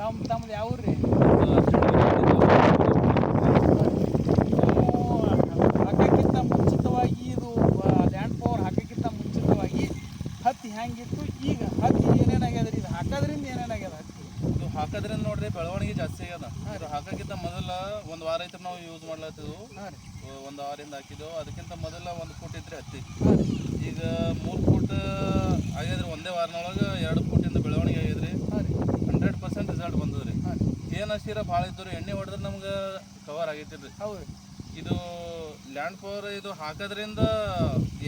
ತಮ್ಮದು ಯಾವ ಊರು ರೀ? ಹಾಕೋಕ್ಕಿಂತ ಮುಂಚಿತವಾಗಿ ಇದು ಲ್ಯಾಂಡ್ ಪವರ್ ಹಾಕೋಕ್ಕಿಂತ ಮುಂಚಿತವಾಗಿ ಹತ್ತಿ ಹೆಂಗಿತ್ತು, ಈಗ ಹತ್ತಿ ಏನೇನಾಗ್ಯದ ರೀ? ಇದು ಹಾಕೋದ್ರಿಂದ ಏನೇನಾಗ್ಯದ ಹತ್ತಿ? ಇದು ಹಾಕೋದ್ರಿಂದ ನೋಡ್ರಿ ಬೆಳವಣಿಗೆ ಜಾಸ್ತಿ ಆಗ್ಯದ. ಇದು ಹಾಕೋಕ್ಕಿಂತ ಮೊದಲ ಒಂದು ವಾರ ಐತ್ರ ನಾವು ಯೂಸ್ ಮಾಡ್ಲತ್ತಿದ್ವು. ಒಂದು ವಾರದಿಂದ ಹಾಕಿದ್ದೆವು. ಅದಕ್ಕಿಂತ ಮೊದಲ 1 ಫೂಟ್ ಇದ್ರೆ ಹತ್ತಿ, ಈಗ 3 ಫೂಟ್ ಆಗ್ಯದ್ರಿ. ಒಂದೇ ವಾರನೊಳಗೆ 2 ಫೂಟಿಂದ ಬೆಳವಣಿಗೆ ಆಗ್ಯದ್ರಿ. 100% ರಿಸಲ್ಟ್ ಬಂದದ್ರಿ. ಏನು ಹಸಿರ ಭಾಳ ಇದ್ದು ಎಣ್ಣೆ ಹೊಡೆದ್ರೆ ನಮ್ಗೆ ಕವರ್ ಆಗೈತಿಲ್ರಿ. ಹೌದು. ಇದು ಲ್ಯಾಂಡ್ ಪವರ್ ಇದು ಹಾಕೋದ್ರಿಂದ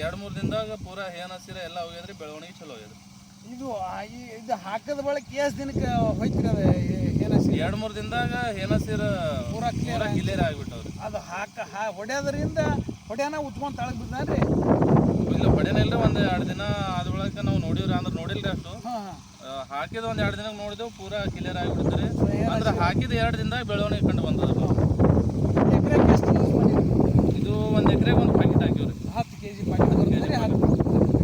2-3 ದಿನದಾಗ ಪೂರಾ ಏನ್ ಹಸಿರ ಎಲ್ಲ ಹೋಗ್ಯದ್ರಿ. ಬೆಳವಣಿಗೆ ಚಲೋ ಆಗ್ಯದ್ರಿ. ಇದು ಹಾಕದ ಬಳಕ ಎಷ್ಟು ದಿನಕ್ಕೆ ಹೋಯ್ತಿರಿ? ಅದು ಏನಸಿರ 2-3 ದಿನದಾಗ ಏನಸಿರ ಪೂರಾ ಕ್ಲಿಯರ್ ಆಗಿಬಿಟ್ಟವ್ರಿ. ಅದು ಹೊಡ್ಯೋದ್ರಿಂದ ಹೊಡ್ಯಾನ ಉತ್ಕೊಂಡು ತಳಗ್ ಬಿದ್ದಾನ್ರಿ? ಇಲ್ಲ, ಹೊಡೆನ ಇಲ್ರಿ. 1-2 ದಿನ ಆದ ಬಳಕ ನಾವು ನೋಡಿವ್ರಿ. ಅಂದ್ರೆ ನೋಡಿಲ್ರಿ ಅಷ್ಟು. ಹಾಕಿದ 1-2 ದಿನಕ್ಕೆ ನೋಡಿದೆವು, ಪೂರಾ ಕ್ಲಿಯರ್ ಆಗಿಬಿಡ್ತೀರಿ. ಅಂದ್ರೆ ಹಾಕಿದ 2 ದಿನದಾಗ ಬೆಳವಣಿಗೆ ಕಂಡು ಬಂದದ್ರಿ. ಎಕರೆಗೆ ಎಷ್ಟು ಯೂಸ್ ಮಾಡಿರಿ? ಇದು 1 ಎಕರೆಗೆ 1 ಪ್ಯಾಕೆಟ್ ಹಾಕಿವ್ರಿ. 10 kg ಪ್ಯಾಕೆಟ್ ಬರ್ತದೆ.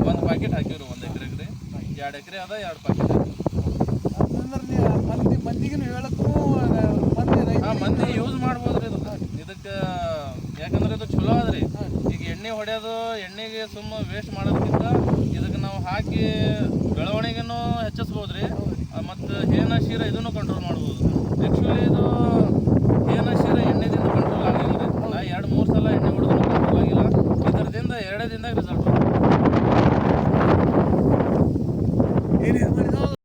1 ಪ್ಯಾಕೆಟ್ ಹಾಕಿವ್ರಿ 1 ಎಕರೆಗೆ ರೀ. 2 ಎಕರೆ ಅದ 2 ಪ್ಯಾಕೆಟ್ ಹಾಕಿ. ಅಂದ್ರೆ ಮಂದಿಗೂ ಹೇಳಕ್ಕೂ ಮಂದಿ ಯೂಸ್ ಮಾಡ್ಬೋದ್ರಿ. ಇದಕ್ಕೆ ಯಾಕಂದ್ರೆ ಇದು ಚಲೋ ಅದ್ರಿ. ಈಗ ಎಣ್ಣೆ ಹೊಡೆಯೋದು, ಎಣ್ಣೆಗೆ ಸುಮ್ಮ ವೇಸ್ಟ್ ಮಾಡೋದಕ್ಕಿಂತ ಇದಕ್ಕೆ ನಾವು ಹಾಕಿ ಬೆಳವಣಿಗೆನೂ ಹೆಚ್ಚಿಸ್ಬೋದ್ರಿ. ಮತ್ತು ಶೀರ ಇದನ್ನು ಕಂಟ್ರೋಲ್ ಮಾಡ್ಬೋದು. ಆ್ಯಕ್ಚುಲಿ ಇದು